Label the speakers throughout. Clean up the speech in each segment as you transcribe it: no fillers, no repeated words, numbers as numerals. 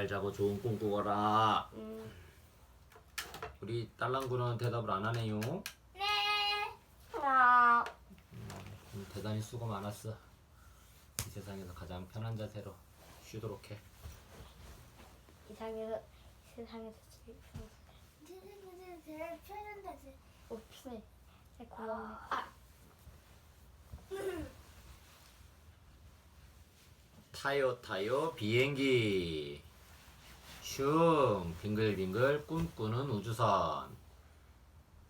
Speaker 1: 잘 자고 좋은 꿈 꾸거라. 우리 딸랑구는 대답을 안 하네요.
Speaker 2: 네. 아,
Speaker 1: 대단히 수고 많았어. 이 세상에서 가장 편한 자세로 쉬도록 해.
Speaker 2: 세상에서 제일
Speaker 3: 제일 편한 자세.
Speaker 2: 편해. 고마워.
Speaker 1: 타요 타요 비행기 슝 빙글빙글 꿈꾸는 우주선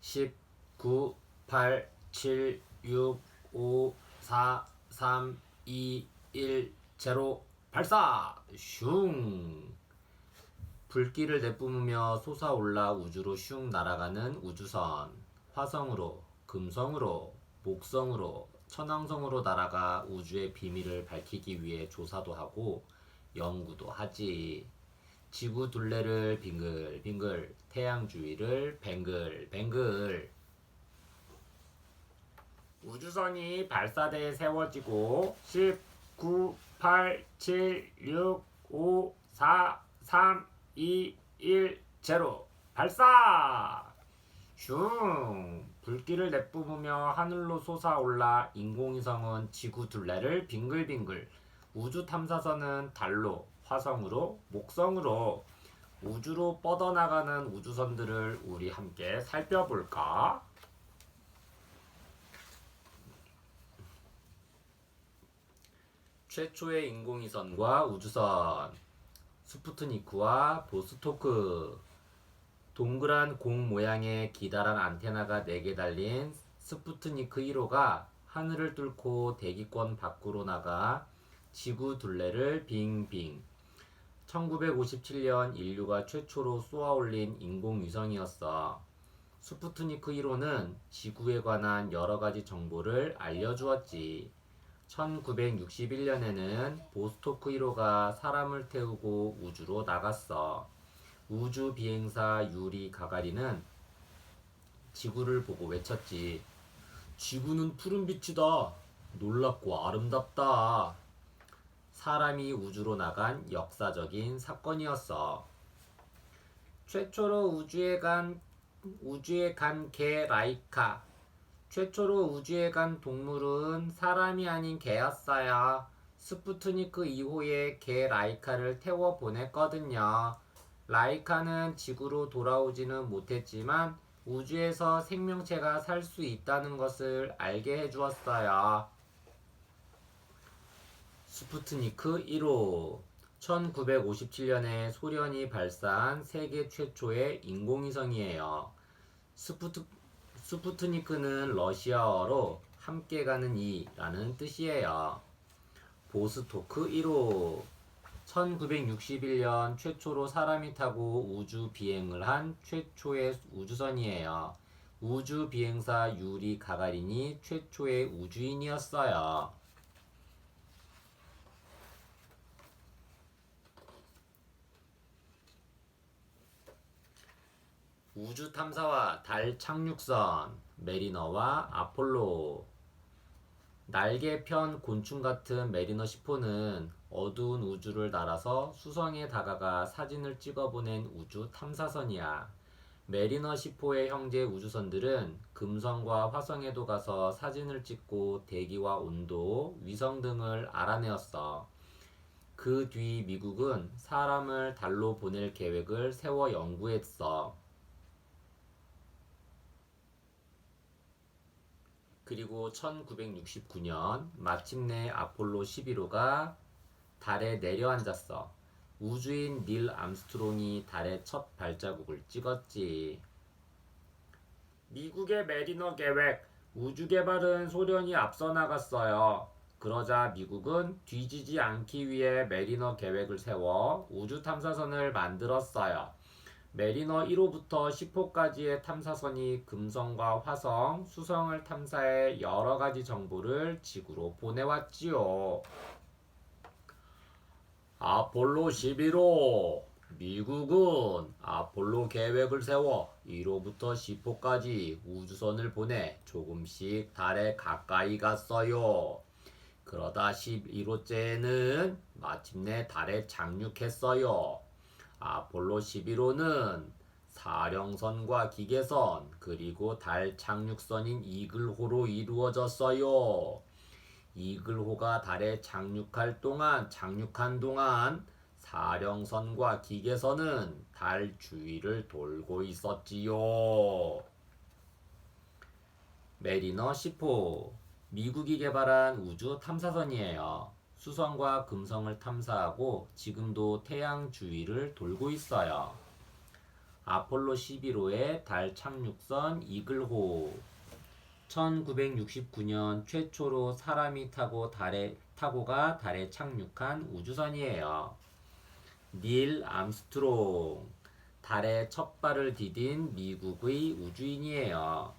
Speaker 1: 10, 9, 8, 7, 6, 5, 4, 3, 2, 1, 0 발사! 슝 불길을 내뿜으며 솟아올라 우주로 슝 날아가는 우주선 화성으로, 금성으로, 목성으로, 천왕성으로 날아가 우주의 비밀을 밝히기 위해 조사도 하고 연구도 하지. 지구 둘레를 빙글빙글, 태양 주위를 뱅글뱅글. 우주선이 발사대에 세워지고 10, 9, 8, 7, 6, 5, 4, 3, 2, 1, 0 발사! 슝! 불길을 내뿜으며 하늘로 솟아올라 인공위성은 지구 둘레를 빙글빙글, 우주 탐사선은 달로, 화성으로, 목성으로, 우주로 뻗어나가는 우주선들을 우리 함께 살펴볼까? 최초의 인공위성과 우주선 스푸트니크와 보스토크 동그란 공 모양의 기다란 안테나가 4개 달린 스푸트니크 1호가 하늘을 뚫고 대기권 밖으로 나가 지구 둘레를 빙빙 1957년 인류가 최초로 쏘아올린 인공위성이었어. 스푸트니크 1호는 지구에 관한 여러가지 정보를 알려주었지. 1961년에는 보스토크 1호가 사람을 태우고 우주로 나갔어. 우주 비행사 유리 가가린은 지구를 보고 외쳤지. 지구는 푸른빛이다. 놀랍고 아름답다. 사람이 우주로 나간 역사적인 사건이었어. 최초로 우주에 간 개 라이카. 최초로 우주에 간 동물은 사람이 아닌 개였어요. 스푸트니크 2호에 개 라이카를 태워 보냈거든요. 라이카는 지구로 돌아오지는 못했지만 우주에서 생명체가 살 수 있다는 것을 알게 해주었어요. 스푸트니크 1호 1957년에 소련이 발사한 세계 최초의 인공위성이에요. 스푸트니크는 러시아어로 함께 가는 이라는 뜻이에요. 보스토크 1호 1961년 최초로 사람이 타고 우주 비행을 한 최초의 우주선이에요. 우주 비행사 유리 가가린이 최초의 우주인이었어요. 우주 탐사와 달 착륙선 메리너와 아폴로 날개 편 곤충 같은 메리너 10호는 어두운 우주를 날아서 수성에 다가가 사진을 찍어보낸 우주 탐사선이야. 메리너 10호의 형제 우주선들은 금성과 화성에도 가서 사진을 찍고 대기와 온도, 위성 등을 알아내었어. 그 뒤 미국은 사람을 달로 보낼 계획을 세워 연구했어. 그리고 1969년 마침내 아폴로 11호가 달에 내려앉았어. 우주인 닐 암스트롱이 달에 첫 발자국을 찍었지. 미국의 메리너 계획, 우주 개발은 소련이 앞서 나갔어요. 그러자 미국은 뒤지지 않기 위해 메리너 계획을 세워 우주 탐사선을 만들었어요. 메리너 1호부터 10호까지의 탐사선이 금성과 화성, 수성을 탐사해 여러가지 정보를 지구로 보내왔지요. 아폴로 11호 미국은 아폴로 계획을 세워 1호부터 10호까지 우주선을 보내 조금씩 달에 가까이 갔어요. 그러다 11호째에는 마침내 달에 착륙했어요. 아폴로 11호는 사령선과 기계선 그리고 달 착륙선인 이글호로 이루어졌어요. 이글호가 달에 착륙한 동안 사령선과 기계선은 달 주위를 돌고 있었지요. 메리너 10호 미국이 개발한 우주 탐사선이에요. 수성과 금성을 탐사하고 지금도 태양 주위를 돌고 있어요. 아폴로 11호의 달 착륙선 이글호 1969년 최초로 사람이 타고가 달에 착륙한 우주선이에요. 닐 암스트롱 달에 첫 발을 디딘 미국의 우주인이에요.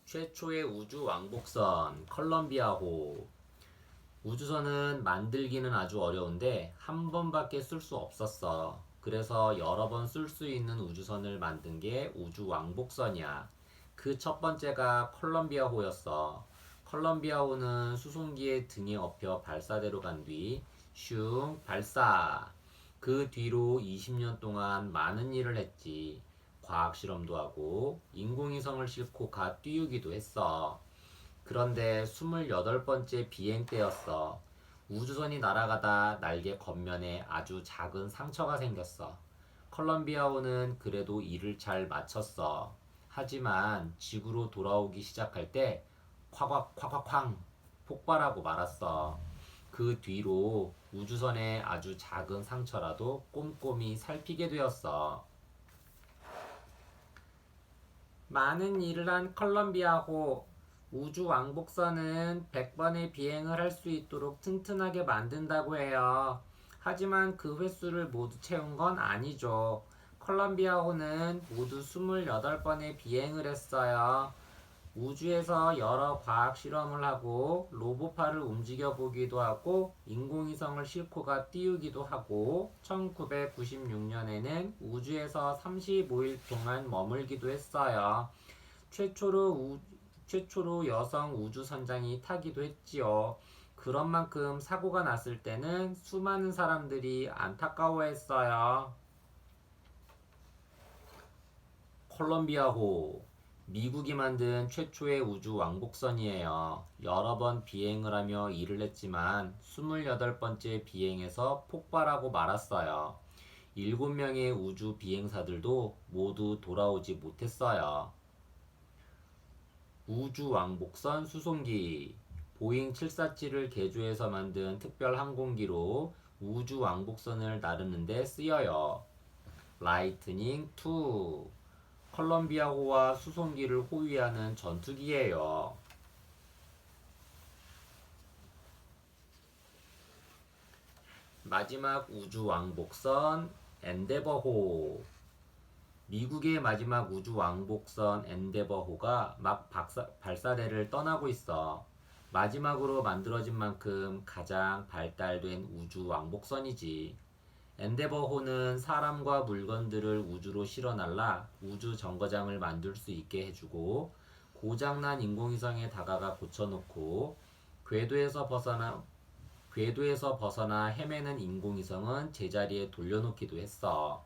Speaker 1: 최초의 우주 왕복선 컬럼비아호 우주선은 만들기는 아주 어려운데 한 번밖에 쓸 수 없었어. 그래서 여러 번 쓸 수 있는 우주선을 만든 게 우주 왕복선이야. 그 첫 번째가 컬럼비아호였어. 컬럼비아호는 수송기의 등에 업혀 발사대로 간 뒤 슝 발사. 그 뒤로 20년 동안 많은 일을 했지. 과학 실험도 하고 인공위성을 싣고 가 띄우기도 했어. 그런데 28번째 비행 때였어. 우주선이 날아가다 날개 겉면에 아주 작은 상처가 생겼어. 컬럼비아호는 그래도 일을 잘 마쳤어. 하지만 지구로 돌아오기 시작할 때 콱콱 폭발하고 말았어. 그 뒤로 우주선의 아주 작은 상처라도 꼼꼼히 살피게 되었어. 많은 일을 한 컬럼비아호 우주 왕복선은 100번의 비행을 할 수 있도록 튼튼하게 만든다고 해요. 하지만 그 횟수를 모두 채운 건 아니죠. 컬럼비아호는 모두 28번의 비행을 했어요. 우주에서 여러 과학 실험을 하고 로봇팔을 움직여 보기도 하고 인공위성을 싣고 가 띄우기도 하고 1996년에는 우주에서 35일 동안 머물기도 했어요. 최초로 여성 우주선장이 타기도 했지요. 그런 만큼 사고가 났을 때는 수많은 사람들이 안타까워했어요. 콜롬비아호 미국이 만든 최초의 우주 왕복선이에요. 여러 번 비행을 하며 일을 했지만 28번째 비행에서 폭발하고 말았어요. 7명의 우주 비행사들도 모두 돌아오지 못했어요. 우주 왕복선 수송기 보잉 747을 개조해서 만든 특별 항공기로 우주 왕복선을 나르는 데 쓰여요. 라이트닝 2 컬럼비아호와 수송기를 호위하는 전투기예요. 마지막 우주 왕복선 엔데버호 미국의 마지막 우주 왕복선 엔데버호가 막 발사대를 떠나고 있어. 마지막으로 만들어진 만큼 가장 발달된 우주 왕복선이지. 엔데버호는 사람과 물건들을 우주로 실어 날라 우주 정거장을 만들 수 있게 해주고 고장난 인공위성에 다가가 고쳐놓고 궤도에서 벗어나 헤매는 인공위성은 제자리에 돌려놓기도 했어.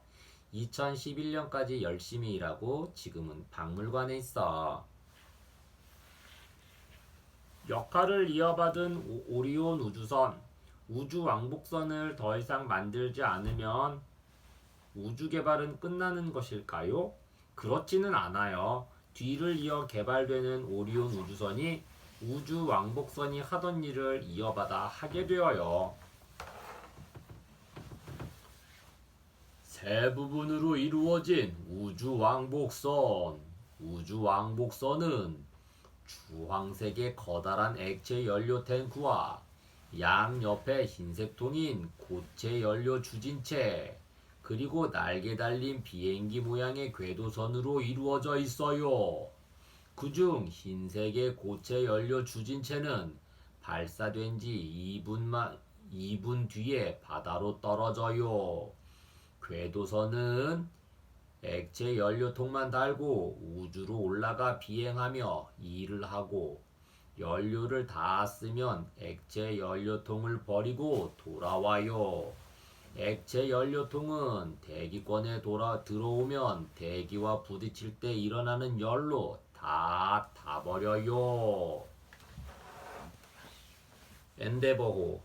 Speaker 1: 2011년까지 열심히 일하고 지금은 박물관에 있어. 역할을 이어받은 오리온 우주선 우주 왕복선을 더 이상 만들지 않으면 우주 개발은 끝나는 것일까요? 그렇지는 않아요. 뒤를 이어 개발되는 오리온 우주선이 우주 왕복선이 하던 일을 이어받아 하게 되어요. 세 부분으로 이루어진 우주 왕복선. 우주 왕복선은 주황색의 커다란 액체 연료 탱크와 양옆에 흰색 통인 고체 연료 추진체 그리고 날개 달린 비행기 모양의 궤도선으로 이루어져 있어요. 그중 흰색의 고체 연료 추진체는 발사된 지 2분 뒤에 바다로 떨어져요. 궤도선은 액체 연료통만 달고 우주로 올라가 비행하며 일을 하고 연료를 다 쓰면 액체 연료통을 버리고 돌아와요. 액체 연료통은 대기권에 들어오면 대기와 부딪힐 때 일어나는 열로 다 타버려요. 엔데버호,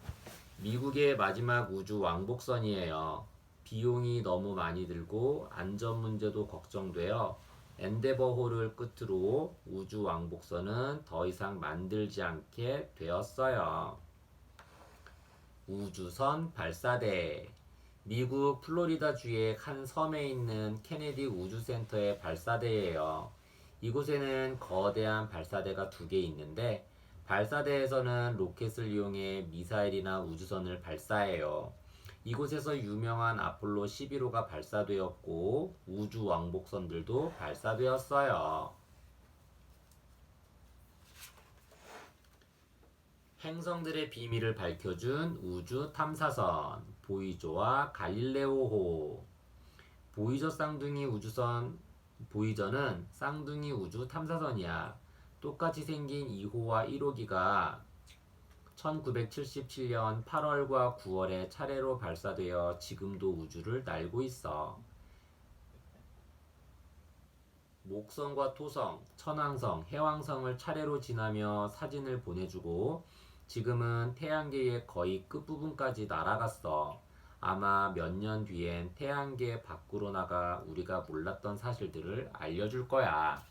Speaker 1: 미국의 마지막 우주 왕복선이에요. 비용이 너무 많이 들고 안전 문제도 걱정되어 엔데버호를 끝으로 우주 왕복선은 더 이상 만들지 않게 되었어요. 우주선 발사대. 미국 플로리다주의 한 섬에 있는 케네디 우주센터의 발사대예요. 이곳에는 거대한 발사대가 2개 있는데 발사대에서는 로켓을 이용해 미사일이나 우주선을 발사해요. 이곳에서 유명한 아폴로 11호가 발사되었고 우주 왕복선들도 발사되었어요. 행성들의 비밀을 밝혀준 우주 탐사선 보이저와 갈릴레오호. 보이저는 쌍둥이 우주 탐사선이야. 똑같이 생긴 2호와 1호기가 1977년 8월과 9월에 차례로 발사되어 지금도 우주를 날고 있어. 목성과 토성, 천왕성, 해왕성을 차례로 지나며 사진을 보내주고 지금은 태양계의 거의 끝부분까지 날아갔어. 아마 몇 년 뒤엔 태양계 밖으로 나가 우리가 몰랐던 사실들을 알려줄 거야.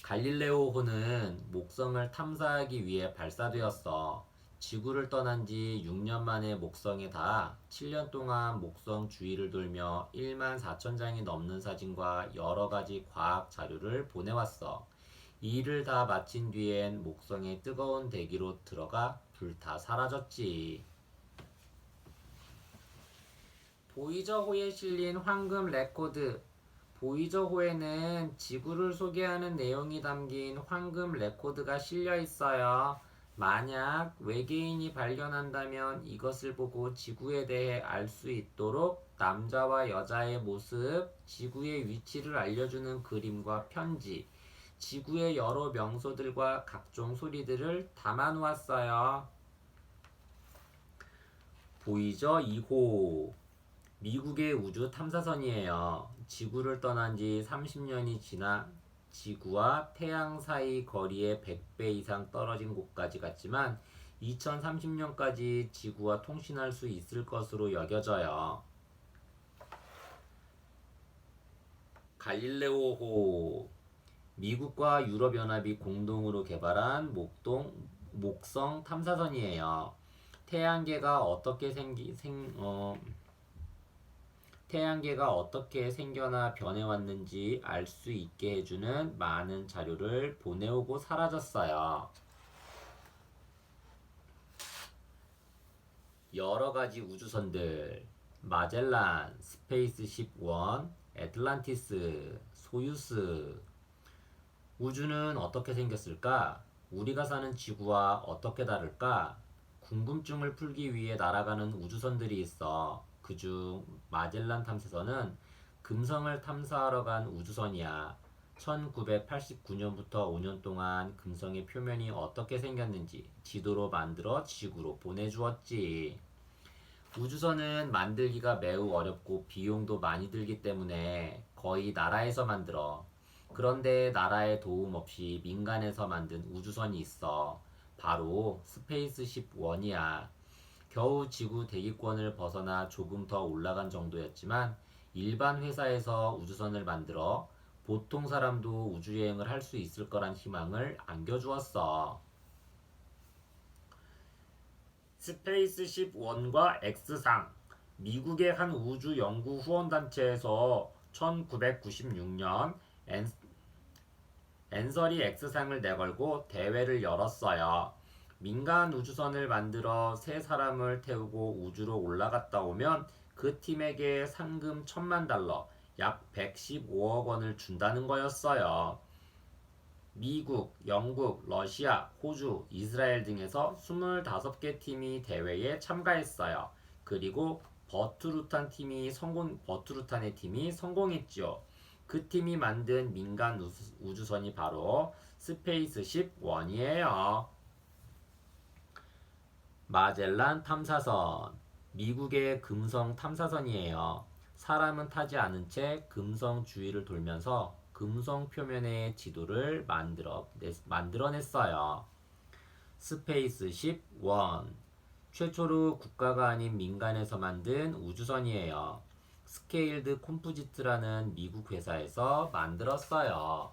Speaker 1: 갈릴레오호는 목성을 탐사하기 위해 발사되었어. 지구를 떠난 지 6년 만에 목성에 닿아 7년 동안 목성 주위를 돌며 1만 4천 장이 넘는 사진과 여러 가지 과학 자료를 보내왔어. 이 일을 다 마친 뒤엔 목성의 뜨거운 대기로 들어가 불타 사라졌지. 보이저호에 실린 황금 레코드. 보이저호에는 지구를 소개하는 내용이 담긴 황금 레코드가 실려 있어요. 만약 외계인이 발견한다면 이것을 보고 지구에 대해 알 수 있도록 남자와 여자의 모습, 지구의 위치를 알려주는 그림과 편지, 지구의 여러 명소들과 각종 소리들을 담아 놓았어요. 보이저 2호. 미국의 우주 탐사선이에요. 지구를 떠난 지 30년이 지나 지구와 태양 사이 거리에 100배 이상 떨어진 곳까지 갔지만 2030년까지 지구와 통신할 수 있을 것으로 여겨져요. 갈릴레오호. 미국과 유럽연합이 공동으로 개발한 목성 탐사선이에요. 태양계가 어떻게 생겨나 변해왔는지 알 수 있게 해주는 많은 자료를 보내오고 사라졌어요. 여러 가지 우주선들, 마젤란, 스페이스십 1, 애틀란티스, 소유스. 우주는 어떻게 생겼을까? 우리가 사는 지구와 어떻게 다를까? 궁금증을 풀기 위해 날아가는 우주선들이 있어. 그중 마젤란 탐사선은 금성을 탐사하러 간 우주선이야. 1989년부터 5년 동안 금성의 표면이 어떻게 생겼는지 지도로 만들어 지구로 보내주었지. 우주선은 만들기가 매우 어렵고 비용도 많이 들기 때문에 거의 나라에서 만들어. 그런데 나라의 도움 없이 민간에서 만든 우주선이 있어. 바로 스페이스십 1이야. 겨우 지구 대기권을 벗어나 조금 더 올라간 정도였지만 일반 회사에서 우주선을 만들어 보통 사람도 우주여행을 할 수 있을 거란 희망을 안겨주었어. 스페이스십 1과 X상. 미국의 한 우주 연구 후원단체에서 1996년 앤서리 X상을 내걸고 대회를 열었어요. 민간 우주선을 만들어 3사람을 태우고 우주로 올라갔다 오면 그 팀에게 상금 $10,000, 약 115억 원을 준다는 거였어요. 미국, 영국, 러시아, 호주, 이스라엘 등에서 25개 팀이 대회에 참가했어요. 그리고 버투루탄의 팀이 성공했죠. 그 팀이 만든 민간 우주선이 바로 스페이스십 1이에요. 마젤란 탐사선. 미국의 금성 탐사선이에요. 사람은 타지 않은 채 금성 주위를 돌면서 금성 표면의 지도를 만들어냈어요. 스페이스십 1. 최초로 국가가 아닌 민간에서 만든 우주선이에요. 스케일드 컴포지트라는 미국 회사에서 만들었어요.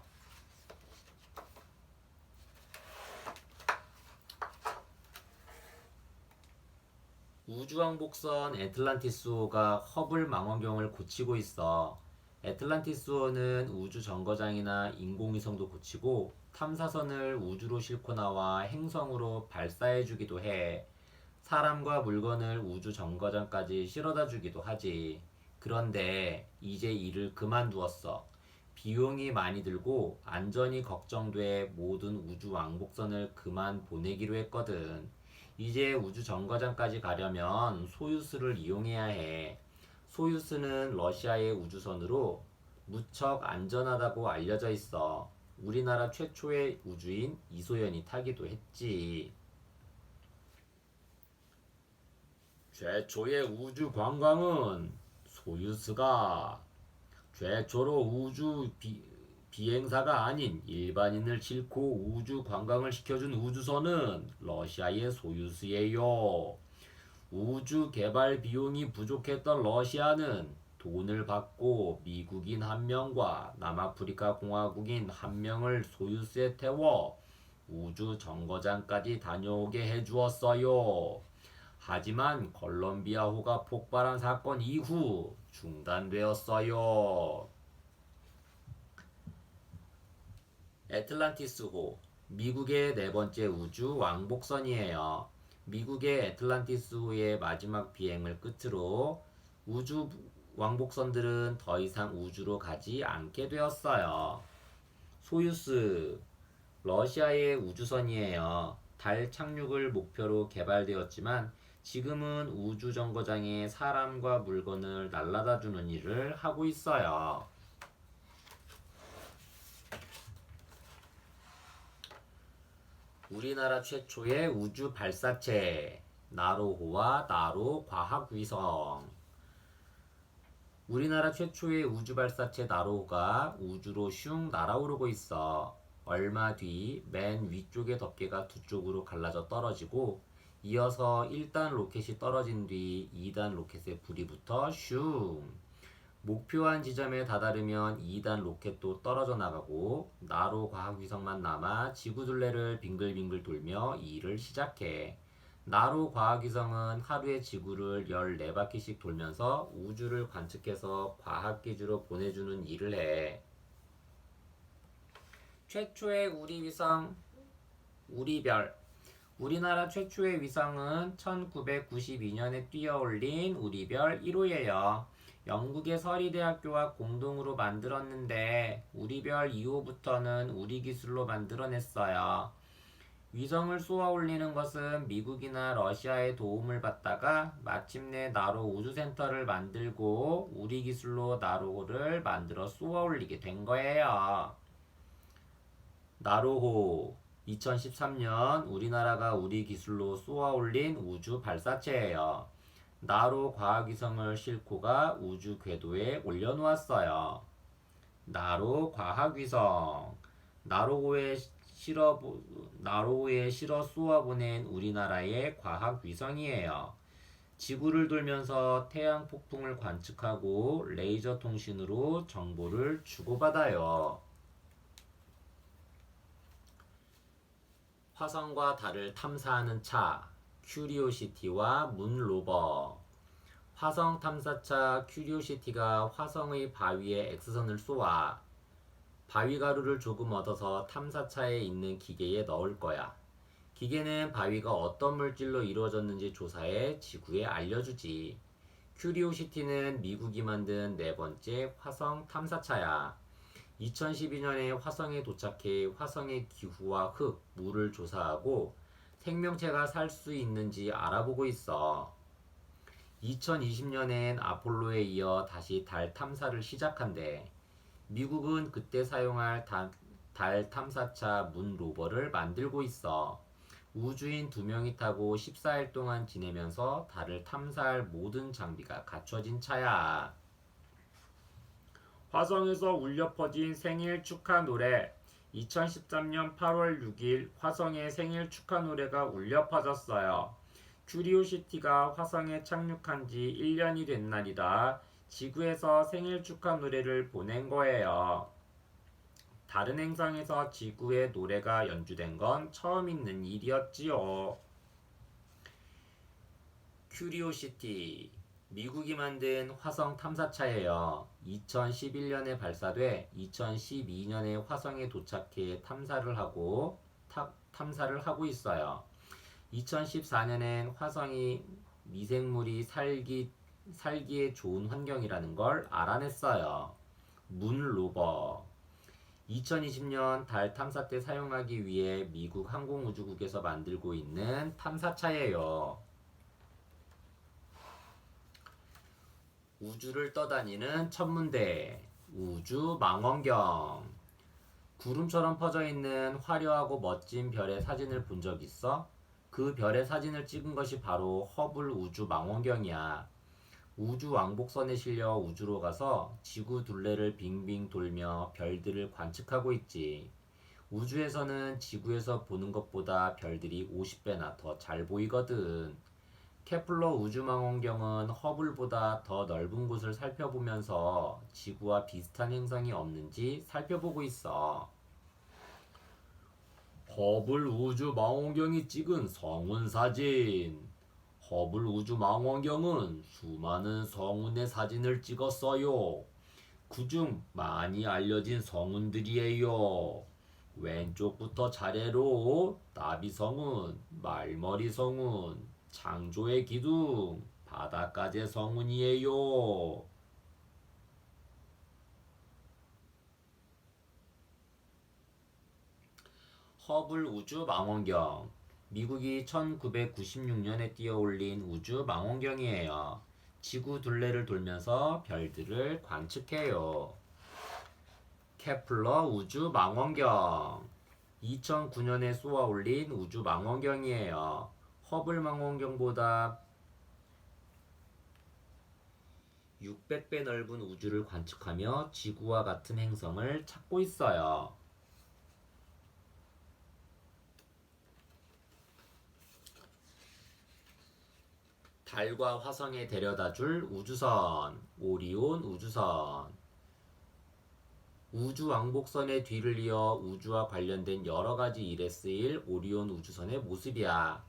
Speaker 1: 우주왕복선 애틀란티스호가 허블 망원경을 고치고 있어. 애틀란티스호는 우주 정거장이나 인공위성도 고치고 탐사선을 우주로 싣고 나와 행성으로 발사해주기도 해. 사람과 물건을 우주 정거장까지 실어다 주기도 하지. 그런데 이제 일을 그만두었어. 비용이 많이 들고 안전이 걱정돼 모든 우주 왕복선을 그만 보내기로 했거든. 이제 우주 정거장까지 가려면 소유스를 이용해야 해. 소유스는 러시아의 우주선으로 무척 안전하다고 알려져 있어. 우리나라 최초의 우주인 이소연이 타기도 했지. 최초의 우주 관광은 소유스가, 최초로 비행사가 아닌 일반인을 싣고 우주 관광을 시켜준 우주선은 러시아의 소유스예요. 우주 개발 비용이 부족했던 러시아는 돈을 받고 미국인 1명과 남아프리카 공화국인 1명을 소유스에 태워 우주 정거장까지 다녀오게 해주었어요. 하지만 콜롬비아호가 폭발한 사건 이후 중단되었어요. 애틀란티스호, 미국의 네 번째 우주 왕복선이에요. 미국의 애틀란티스호의 마지막 비행을 끝으로 우주 왕복선들은 더 이상 우주로 가지 않게 되었어요. 소유스, 러시아의 우주선이에요. 달 착륙을 목표로 개발되었지만 지금은 우주 정거장에 사람과 물건을 날라다 주는 일을 하고 있어요. 우리나라 최초의 우주 발사체 나로호와 나로 과학위성. 우리나라 최초의 우주 발사체 나로호가 우주로 슝 날아오르고 있어. 얼마 뒤 맨 위쪽의 덮개가 두 쪽으로 갈라져 떨어지고 이어서 1단 로켓이 떨어진 뒤 2단 로켓에 불이 붙어 슝. 목표한 지점에 다다르면 2단 로켓도 떨어져 나가고 나로 과학위성만 남아 지구둘레를 빙글빙글 돌며 일을 시작해. 나로 과학위성은 하루에 지구를 14바퀴씩 돌면서 우주를 관측해서 과학기지로 보내주는 일을 해. 최초의 우리 위성, 우리별. 우리나라 최초의 위성은 1992년에 뛰어올린 우리별 1호예요. 영국의 서리대학교와 공동으로 만들었는데 우리별 2호부터는 우리 기술로 만들어냈어요. 위성을 쏘아 올리는 것은 미국이나 러시아의 도움을 받다가 마침내 나로 우주센터를 만들고 우리 기술로 나로호를 만들어 쏘아 올리게 된 거예요. 나로호 2013년 우리나라가 우리 기술로 쏘아 올린 우주 발사체예요. 나로 과학위성을 싣고가 우주 궤도에 올려놓았어요. 나로 과학위성. 나로호에 실어 쏘아보낸 우리나라의 과학위성이에요. 지구를 돌면서 태양 폭풍을 관측하고 레이저 통신으로 정보를 주고받아요. 화성과 달을 탐사하는 차, 큐리오시티와 문 로버. 화성 탐사차 큐리오시티가 화성의 바위에 X선을 쏘아 바위 가루를 조금 얻어서 탐사차에 있는 기계에 넣을 거야. 기계는 바위가 어떤 물질로 이루어졌는지 조사해 지구에 알려주지. 큐리오시티는 미국이 만든 네 번째 화성 탐사차야. 2012년에 화성에 도착해 화성의 기후와 흙, 물을 조사하고 생명체가 살 수 있는지 알아보고 있어. 2020년엔 아폴로에 이어 다시 달 탐사를 시작한대. 미국은 그때 사용할 달 탐사차 문 로버를 만들고 있어. 우주인 2명이 타고 14일 동안 지내면서 달을 탐사할 모든 장비가 갖춰진 차야. 화성에서 울려 퍼진 생일 축하 노래. 2013년 8월 6일 화성의 생일 축하 노래가 울려 퍼졌어요. 큐리오시티가 화성에 착륙한 지 1년이 된 날이라 지구에서 생일 축하 노래를 보낸 거예요. 다른 행성에서 지구의 노래가 연주된 건 처음 있는 일이었지요. 큐리오시티, 미국이 만든 화성 탐사차예요. 2011년에 발사돼 2012년에 화성에 도착해 탐사를 하고 있어요. 2014년엔 화성이 미생물이 살기에 좋은 환경이라는 걸 알아냈어요. 문 로버. 2020년 달 탐사 때 사용하기 위해 미국 항공우주국에서 만들고 있는 탐사차예요. 우주를 떠다니는 천문대, 우주망원경. 구름처럼 퍼져 있는 화려하고 멋진 별의 사진을 본 적 있어? 그 별의 사진을 찍은 것이 바로 허블 우주망원경이야. 우주 왕복선에 실려 우주로 가서 지구 둘레를 빙빙 돌며 별들을 관측하고 있지. 우주에서는 지구에서 보는 것보다 별들이 50배나 더 잘 보이거든. 케플러 우주망원경은 허블보다 더 넓은 곳을 살펴보면서 지구와 비슷한 행성이 없는지 살펴보고 있어. 허블 우주망원경이 찍은 성운 사진. 허블 우주망원경은 수많은 성운의 사진을 찍었어요. 그중 많이 알려진 성운들이에요. 왼쪽부터 차례로 나비성운, 말머리성운, 창조의 기둥, 바닷가재 성운이에요. 허블 우주망원경. 미국이 1996년에 띄어올린 우주망원경이에요. 지구 둘레를 돌면서 별들을 관측해요. 케플러 우주망원경. 2009년에 쏘아올린 우주망원경이에요. 허블 망원경보다 600배 넓은 우주를 관측하며 지구와 같은 행성을 찾고 있어요. 달과 화성에 데려다줄 우주선, 오리온 우주선. 우주 왕복선의 뒤를 이어 우주와 관련된 여러 가지 일에 쓰일 오리온 우주선의 모습이야.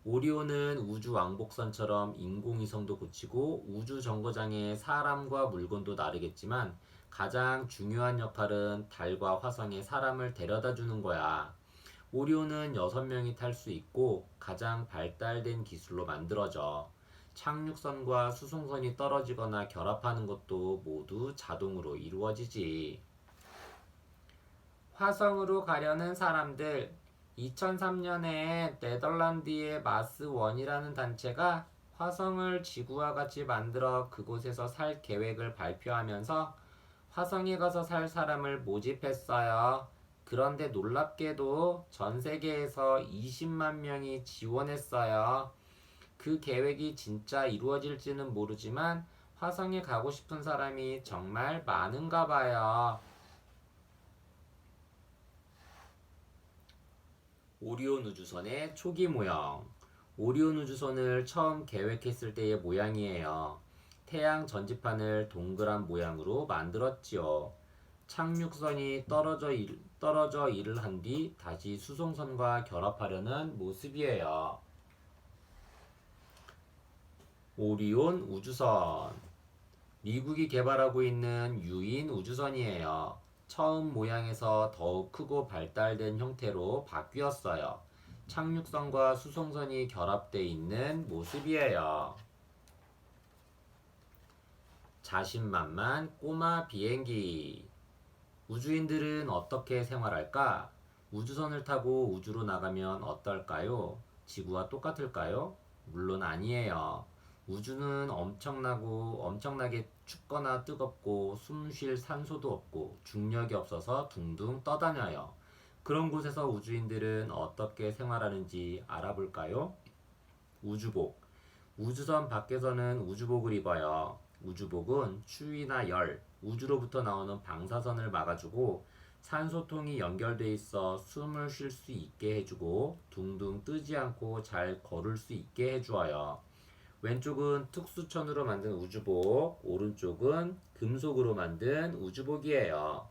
Speaker 1: 오리온은 우주 왕복선처럼 인공위성도 고치고 우주 정거장에 사람과 물건도 나르겠지만 가장 중요한 역할은 달과 화성에 사람을 데려다 주는 거야. 오리온은 6명이 탈 수 있고 가장 발달된 기술로 만들어져. 착륙선과 수송선이 떨어지거나 결합하는 것도 모두 자동으로 이루어지지. 화성으로 가려는 사람들. 2003년에 네덜란드의 마스1이라는 단체가 화성을 지구와 같이 만들어 그곳에서 살 계획을 발표하면서 화성에 가서 살 사람을 모집했어요. 그런데 놀랍게도 전 세계에서 20만 명이 지원했어요. 그 계획이 진짜 이루어질지는 모르지만 화성에 가고 싶은 사람이 정말 많은가 봐요. 오리온 우주선의 초기 모형. 오리온 우주선을 처음 계획했을 때의 모양이에요. 태양 전지판을 동그란 모양으로 만들었지요. 착륙선이 떨어져 일을 한 뒤 다시 수송선과 결합하려는 모습이에요. 오리온 우주선. 미국이 개발하고 있는 유인 우주선이에요. 처음 모양에서 더욱 크고 발달된 형태로 바뀌었어요. 착륙선과 수송선이 결합되어 있는 모습이에요. 자신만만 꼬마 비행기. 우주인들은 어떻게 생활할까? 우주선을 타고 우주로 나가면 어떨까요? 지구와 똑같을까요? 물론 아니에요. 우주는 엄청나게 춥거나 뜨겁고 숨 쉴 산소도 없고 중력이 없어서 둥둥 떠다녀요. 그런 곳에서 우주인들은 어떻게 생활하는지 알아볼까요? 우주복. 우주선 밖에서는 우주복을 입어요. 우주복은 추위나 열, 우주로부터 나오는 방사선을 막아주고 산소통이 연결돼 있어 숨을 쉴 수 있게 해주고 둥둥 뜨지 않고 잘 걸을 수 있게 해주어요. 왼쪽은 특수천으로 만든 우주복, 오른쪽은 금속으로 만든 우주복이에요.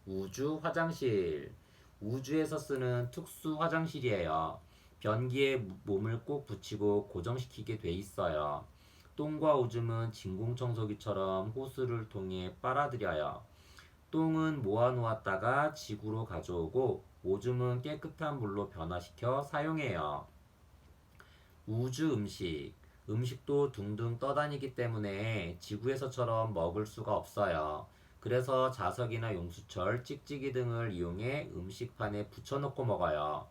Speaker 1: 우주 화장실. 우주에서 쓰는 특수 화장실이에요. 변기에 몸을 꼭 붙이고 고정시키게 돼 있어요. 똥과 오줌은 진공청소기처럼 호스를 통해 빨아들여요. 똥은 모아놓았다가 지구로 가져오고 오줌은 깨끗한 물로 변화시켜 사용해요. 우주 음식. 음식도 둥둥 떠다니기 때문에 지구에서처럼 먹을 수가 없어요. 그래서 자석이나 용수철, 찍찍이 등을 이용해 음식판에 붙여놓고 먹어요.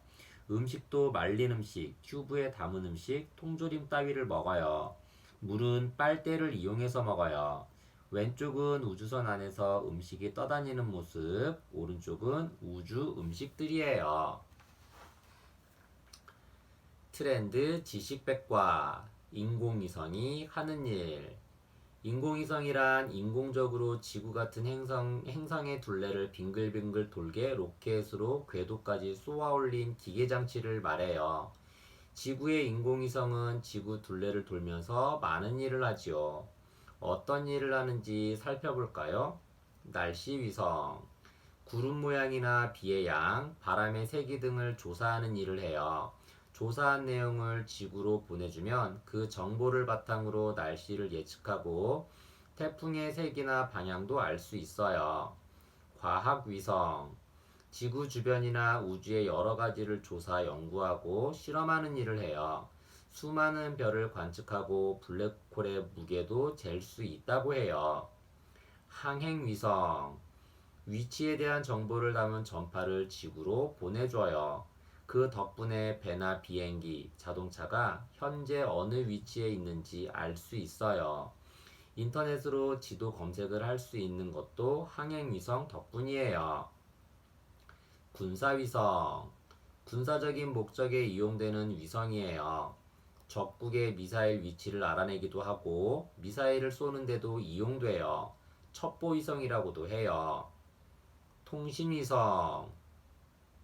Speaker 1: 음식도 말린 음식, 튜브에 담은 음식, 통조림 따위를 먹어요. 물은 빨대를 이용해서 먹어요. 왼쪽은 우주선 안에서 음식이 떠다니는 모습, 오른쪽은 우주 음식들이에요. 트렌드 지식백과 인공위성이 하는 일. 인공위성이란 인공적으로 지구 같은 행성의 둘레를 빙글빙글 돌게 로켓으로 궤도까지 쏘아 올린 기계장치를 말해요. 지구의 인공위성은 지구 둘레를 돌면서 많은 일을 하지요. 어떤 일을 하는지 살펴볼까요? 날씨위성. 구름 모양이나 비의 양, 바람의 세기 등을 조사하는 일을 해요. 조사한 내용을 지구로 보내주면 그 정보를 바탕으로 날씨를 예측하고 태풍의 색이나 방향도 알 수 있어요. 과학위성. 지구 주변이나 우주의 여러 가지를 조사, 연구하고 실험하는 일을 해요. 수많은 별을 관측하고 블랙홀의 무게도 잴 수 있다고 해요. 항행위성. 위치에 대한 정보를 담은 전파를 지구로 보내줘요. 그 덕분에 배나 비행기, 자동차가 현재 어느 위치에 있는지 알 수 있어요. 인터넷으로 지도 검색을 할 수 있는 것도 항행위성 덕분이에요. 군사위성. 군사적인 목적에 이용되는 위성이에요. 적국의 미사일 위치를 알아내기도 하고 미사일을 쏘는데도 이용돼요. 첩보위성이라고도 해요. 통신위성.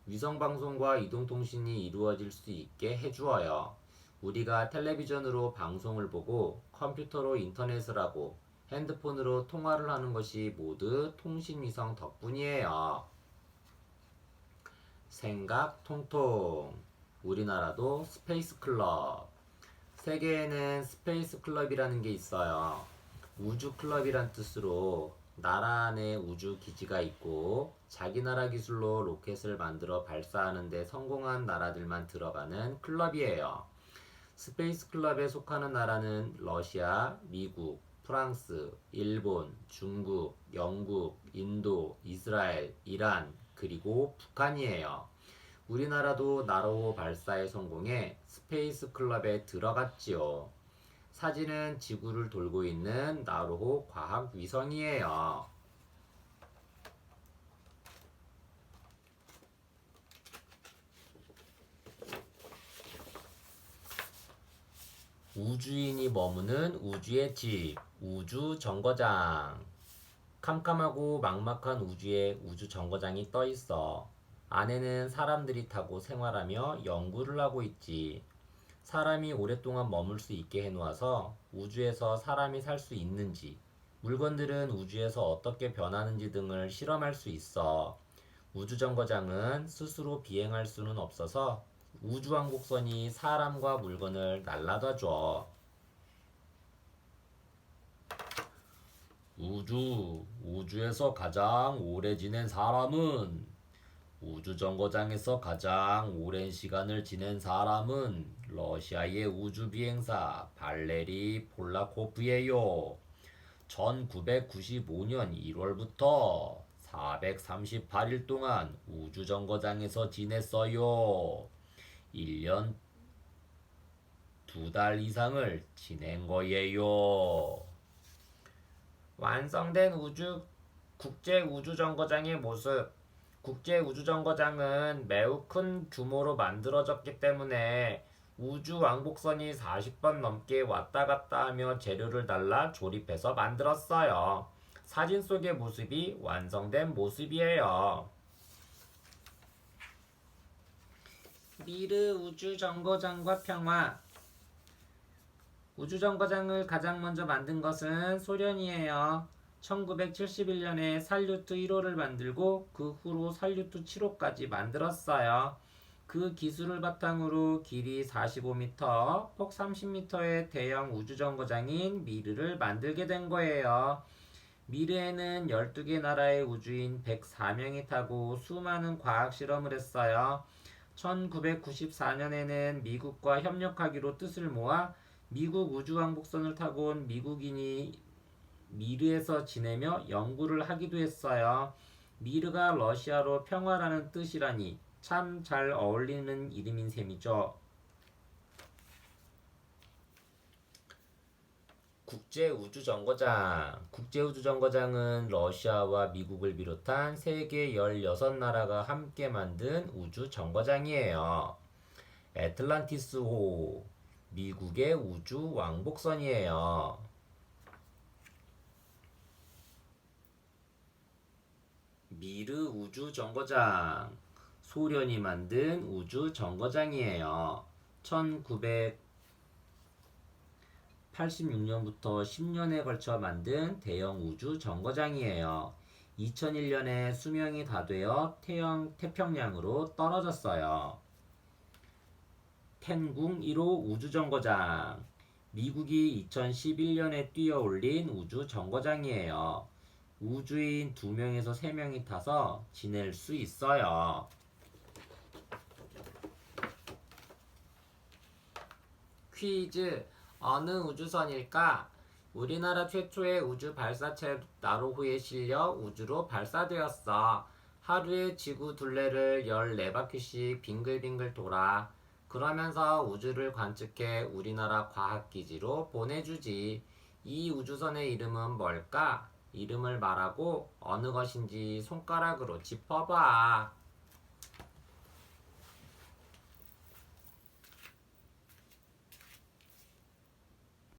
Speaker 1: 위성방송과 이동통신이 이루어질 수 있게 해주어요. 우리가 텔레비전으로 방송을 보고 컴퓨터로 인터넷을 하고 핸드폰으로 통화를 하는 것이 모두 통신위성 덕분이에요. 생각 통통. 우리나라도 스페이스 클럽. 세계에는 스페이스 클럽이라는 게 있어요. 우주 클럽이란 뜻으로 나라 안에 우주 기지가 있고 자기 나라 기술로 로켓을 만들어 발사하는 데 성공한 나라들만 들어가는 클럽이에요. 스페이스 클럽에 속하는 나라는 러시아, 미국, 프랑스, 일본, 중국, 영국, 인도, 이스라엘, 이란, 그리고 북한이에요. 우리나라도 나로호 발사에 성공해 스페이스 클럽에 들어갔지요. 사진은 지구를 돌고 있는 나로호 과학 위성이에요. 우주인이 머무는 우주의 집, 우주 정거장. 캄캄하고 막막한 우주에 우주 정거장이 떠 있어. 안에는 사람들이 타고 생활하며 연구를 하고 있지. 사람이 오랫동안 머물 수 있게 해놓아서 우주에서 사람이 살 수 있는지, 물건들은 우주에서 어떻게 변하는지 등을 실험할 수 있어. 우주정거장은 스스로 비행할 수는 없어서 우주왕복선이 사람과 물건을 날라다 줘. 우주에서 가장 오래 지낸 사람은? 우주정거장에서 가장 오랜 시간을 지낸 사람은 러시아의 우주비행사 발레리 폴라코프예요. 1995년 1월부터 438일 동안 우주정거장에서 지냈어요. 1년 2달 이상을 지낸 거예요. 완성된 국제우주정거장의 모습. 국제우주정거장은 매우 큰 규모로 만들어졌기 때문에 우주 왕복선이 40번 넘게 왔다 갔다 하며 재료를 달라 조립해서 만들었어요. 사진 속의 모습이 완성된 모습이에요. 미르 우주정거장과 평화. 우주정거장을 가장 먼저 만든 것은 소련이에요. 1971년에 살류트 1호를 만들고 그 후로 살류트 7호까지 만들었어요. 그 기술을 바탕으로 길이 45m, 폭 30m의 대형 우주정거장인 미르를 만들게 된 거예요. 미르에는 12개 나라의 우주인 104명이 타고 수많은 과학 실험을 했어요. 1994년에는 미국과 협력하기로 뜻을 모아 미국 우주왕복선을 타고 온 미국인이 미르에서 지내며 연구를 하기도 했어요. 미르가 러시아로 평화라는 뜻이라니 참 잘 어울리는 이름인 셈이죠. 국제우주정거장은 러시아와 미국을 비롯한 세계 16나라가 함께 만든 우주정거장이에요. 애틀란티스호, 미국의 우주 왕복선이에요. 미르 우주정거장, 소련이 만든 우주정거장이에요. 1986년부터 10년에 걸쳐 만든 대형 우주정거장이에요. 2001년에 수명이 다 되어 태평양으로 떨어졌어요. 텐궁 1호 우주정거장, 미국이 2011년에 뛰어올린 우주정거장이에요. 우주인 2명에서 3명이 타서 지낼 수 있어요. 퀴즈. 어느 우주선일까? 우리나라 최초의 우주 발사체 나로호에 실려 우주로 발사되었어. 하루에 지구 둘레를 14바퀴씩 빙글빙글 돌아. 그러면서 우주를 관측해 우리나라 과학기지로 보내주지. 이 우주선의 이름은 뭘까? 이름을 말하고 어느 것인지 손가락으로 짚어봐.